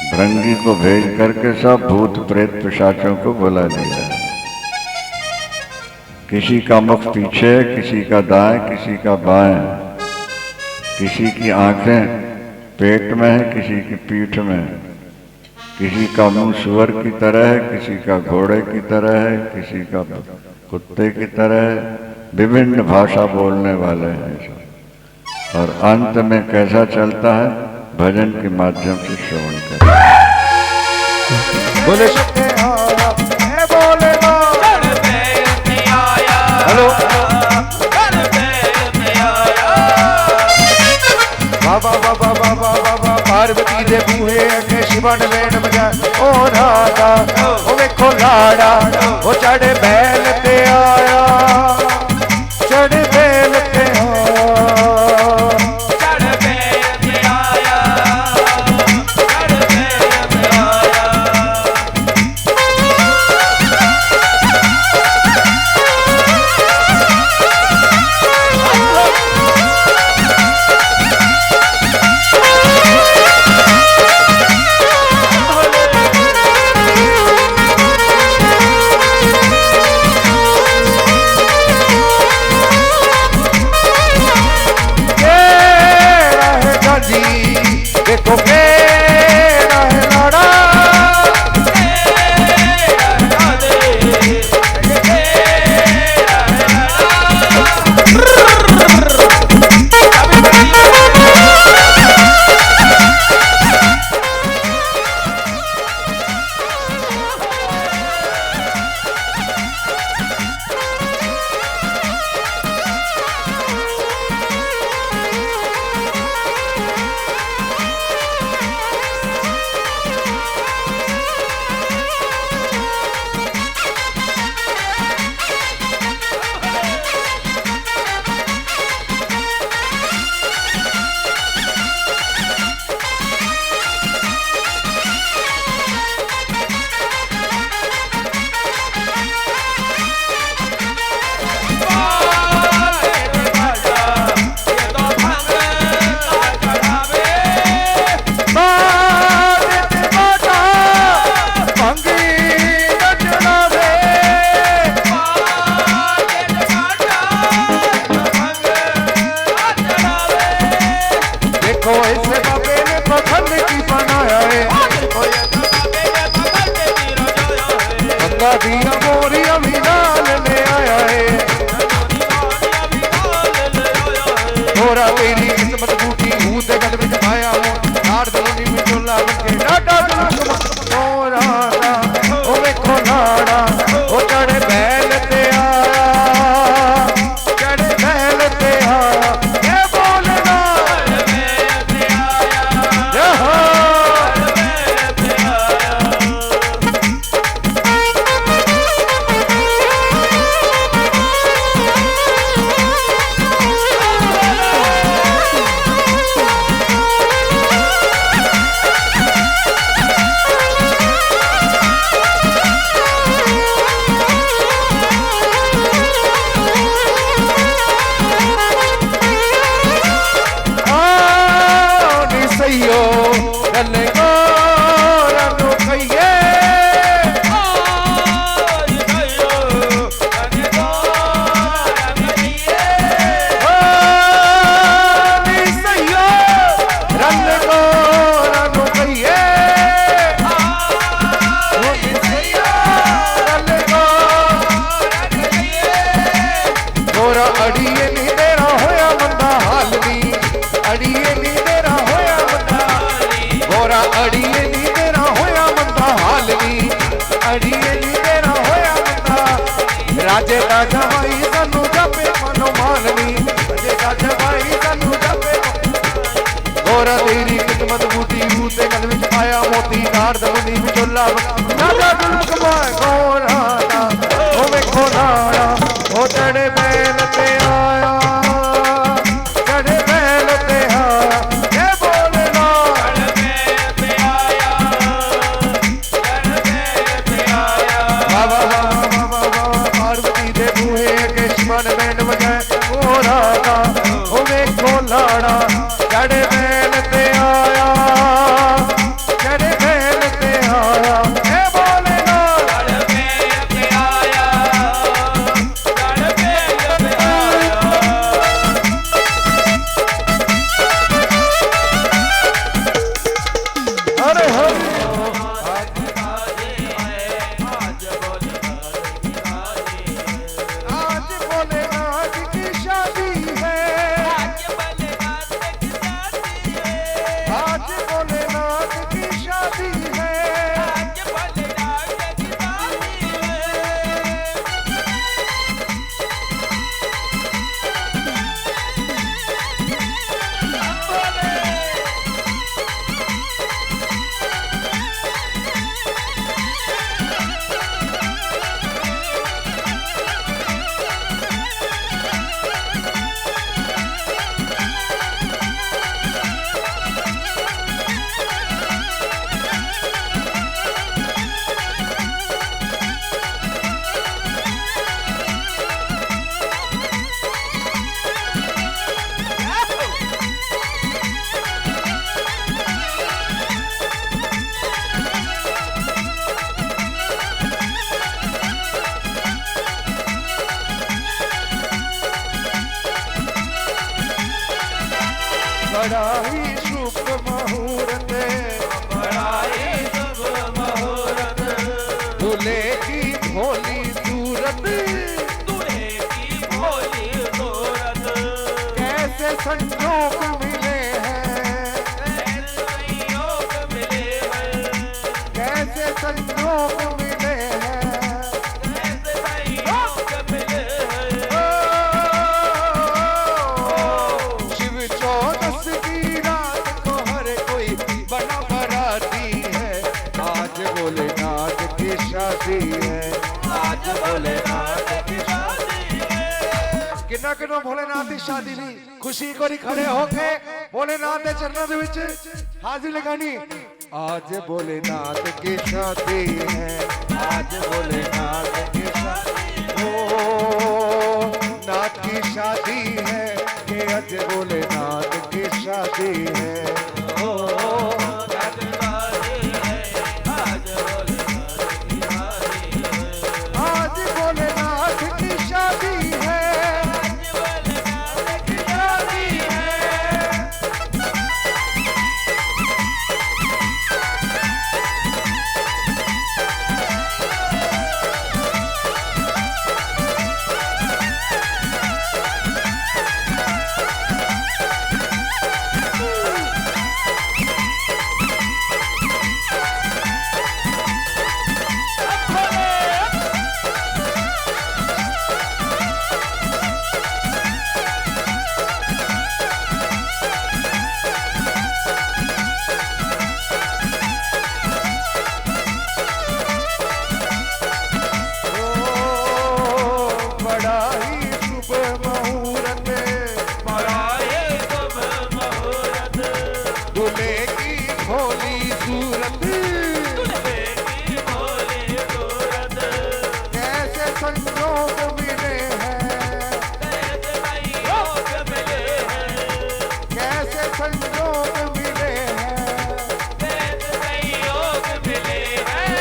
[SPEAKER 2] भृंगी को भेज करके सब भूत प्रेत पिशाचों को बुला लिया। किसी का मुख पीछे, किसी का दाएं, किसी का बाएं, किसी की आंखें पेट में है, किसी की पीठ में है, किसी का मुंह सुअर की तरह है, किसी का घोड़े की तरह है, किसी का कुत्ते की तरह है। विभिन्न भाषा बोलने वाले हैं सब। और अंत में कैसा चलता है? भजन के माध्यम से श्रवण करें।
[SPEAKER 4] बोले
[SPEAKER 3] चढ़ पे उठ आया
[SPEAKER 4] हेलो बाबा बाबा बाबा बाबा पार्वती दे बूहे अगे शिवन वेण बजाए ओ राधा ओ वेखो लाड़ा ओ चढ़े बैल ते आया चढ़े बैल ते देखो केड़ा है लाड़ा राजे दा जवाई सानू जपे मनो माननी राजे दा जवाई सानू जपे गोरा तेरी किस्मत बूटी बूते गल विच पाया मोती नार दवनी विचोला नादा दुलक माय गोरा दा ओ वेखो नाड़ा ओ चढ़े बैल ते आया चढ़े बैल ते आया ये बोले ना चढ़े बैल ते आया चढ़े बैल ते आया बाबा मन बैंड बजाए ओ राधा ओ वेखो लाड़ा चढ़े बैल ते आया चढ़े बैल ते आया ए बोले ना चढ़े बैल बड़ा ही शुभ मुहूर्त,
[SPEAKER 3] बड़ा ही शुभ मुहूर्त,
[SPEAKER 4] दूल्हे की भोली सूरत,
[SPEAKER 3] दूल्हे की भोली सूरत,
[SPEAKER 4] कैसे संजोग मिले हैं,
[SPEAKER 3] कैसे संयोग मिले हैं,
[SPEAKER 4] कैसे संजोग मिले हैं।
[SPEAKER 3] कैसे संयोग मिले हैं।
[SPEAKER 4] शिव चौदस की रात को हर कोई बड़ा बराती है, आज भोलेनाथ की शादी है,
[SPEAKER 3] आज भोलेनाथ की शादी है।
[SPEAKER 4] किन्ना किन्नो भोलेनाथ की शादी दी खुशी को नहीं खड़े होके भोलेनाथ के चरणों दे विच हाजिरी लगानी। आज भोलेनाथ की शादी है, आज भोलेनाथ की शादी, ओ नाथ की शादी है, कि आज भोलेनाथ की शादी है। ओ
[SPEAKER 3] आज शादी है, आज भोलेनाथ की शादी है,
[SPEAKER 4] आज भोलेनाथ की शादी है।
[SPEAKER 3] आज भोलेनाथ की शादी है।
[SPEAKER 4] बड़ा ही शुभ मुहूर्त,
[SPEAKER 3] बड़ा ही शुभ मुहूर्त,
[SPEAKER 4] दूल्हे की भोली सूरत,
[SPEAKER 3] दूल्हे की भोली सूरत,
[SPEAKER 4] कैसे संजोग मिले हैं,
[SPEAKER 3] कैसे संयोग मिले हैं,
[SPEAKER 4] कैसे संजोग मिले हैं।
[SPEAKER 3] कैसे संयोग मिले हैं।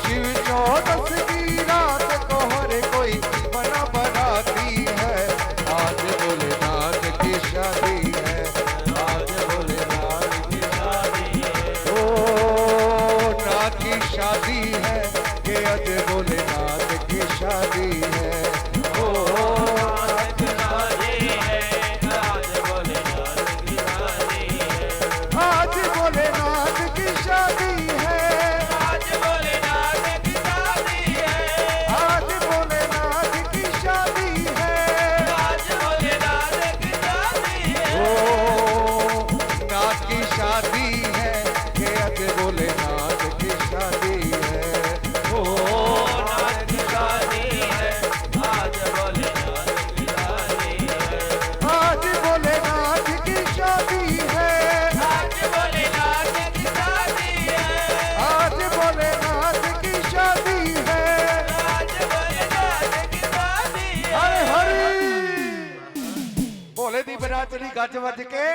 [SPEAKER 4] शिव चौदस की रात को हर कोई बड़ा बराती है, आज भोलेनाथ की शादी है, आज भोलेनाथ की शादी है। ओ नाथ की शादी है, कि आज भोलेनाथ की शादी है। ओ
[SPEAKER 3] आज शादी है, आज भोलेनाथ की शादी है,
[SPEAKER 4] आज भोलेनाथ की शादी है,
[SPEAKER 3] आज भोलेनाथ की शादी है,
[SPEAKER 4] आज भोलेनाथ की शादी है।
[SPEAKER 3] आज भोलेनाथ की शादी है।
[SPEAKER 4] ओ नाथ की शादी है, कि आज भोलेनाथ की शादी है। ओ
[SPEAKER 3] नाथ की शादी है, आज भोलेनाथ की शादी है,
[SPEAKER 4] आज भोलेनाथ की शादी है,
[SPEAKER 3] आज भोलेनाथ की शादी है,
[SPEAKER 4] आज भोलेनाथ की शादी है।
[SPEAKER 3] आज भोलेनाथ की शादी है।
[SPEAKER 4] हरे हरे भोले दी बरात चली गज वज के,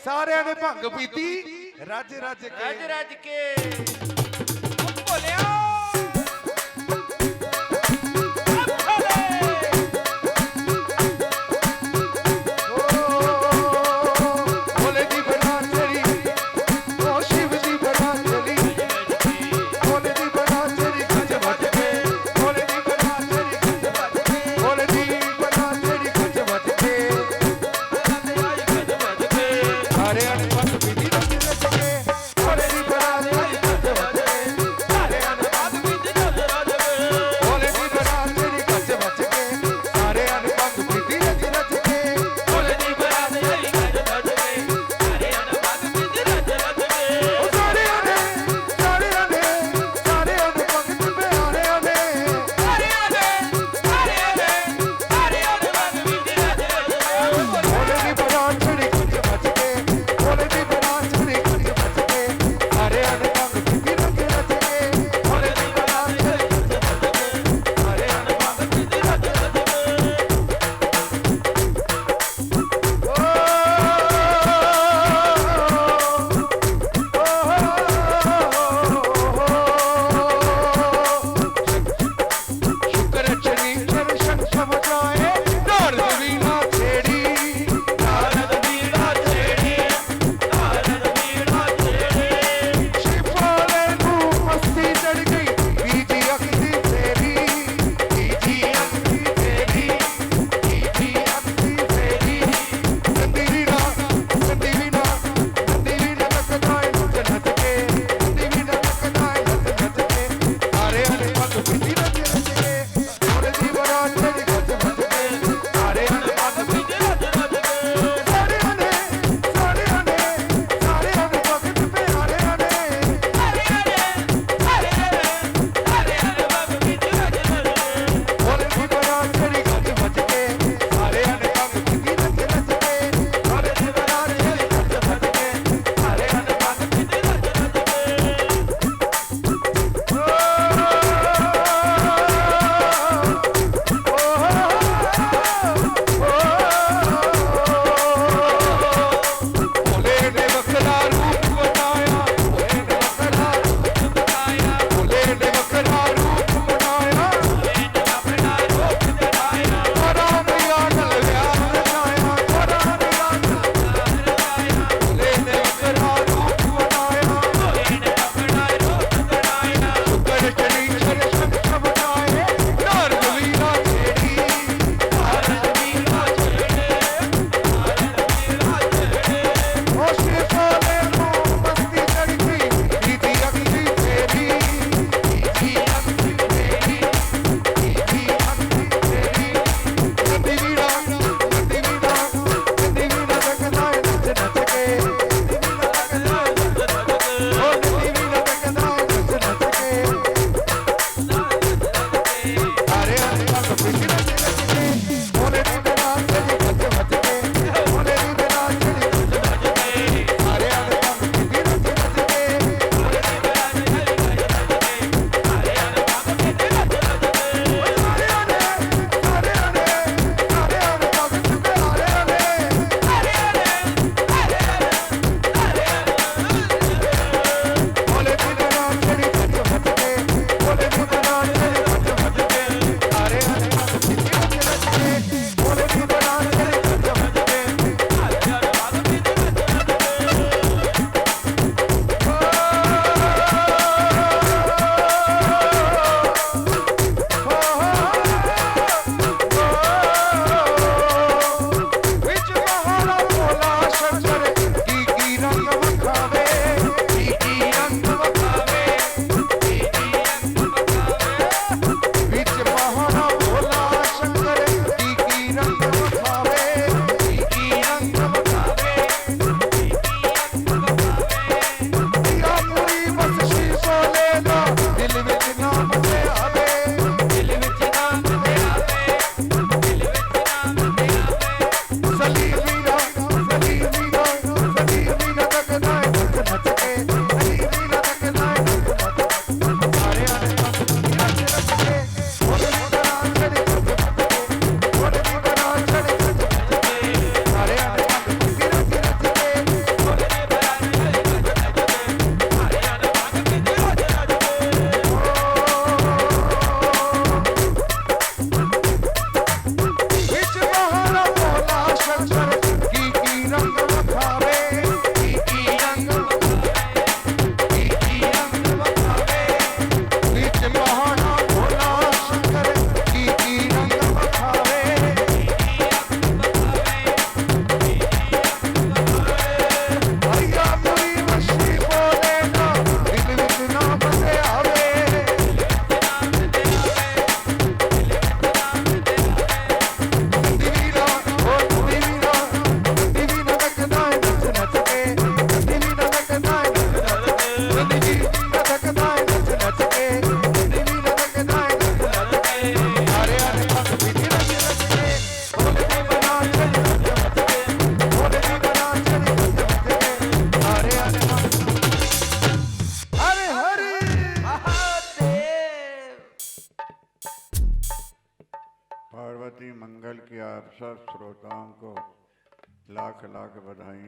[SPEAKER 4] सारे ने भंग पीती रज रज के।
[SPEAKER 3] रज रज के बोलिया
[SPEAKER 4] भोले दी बरात चली, ओ शिव दी बरात चली, भोले दी बरात चली गज वज के, भोले दी बरात चली गज वज के, भोले दी बरात चली गज वज के। सारे ने भंग पीती रज रज के, भोले दी बरात चली गज वज
[SPEAKER 2] पार्वती मंगल की आप सब श्रोताओं को लाख लाख बधाई।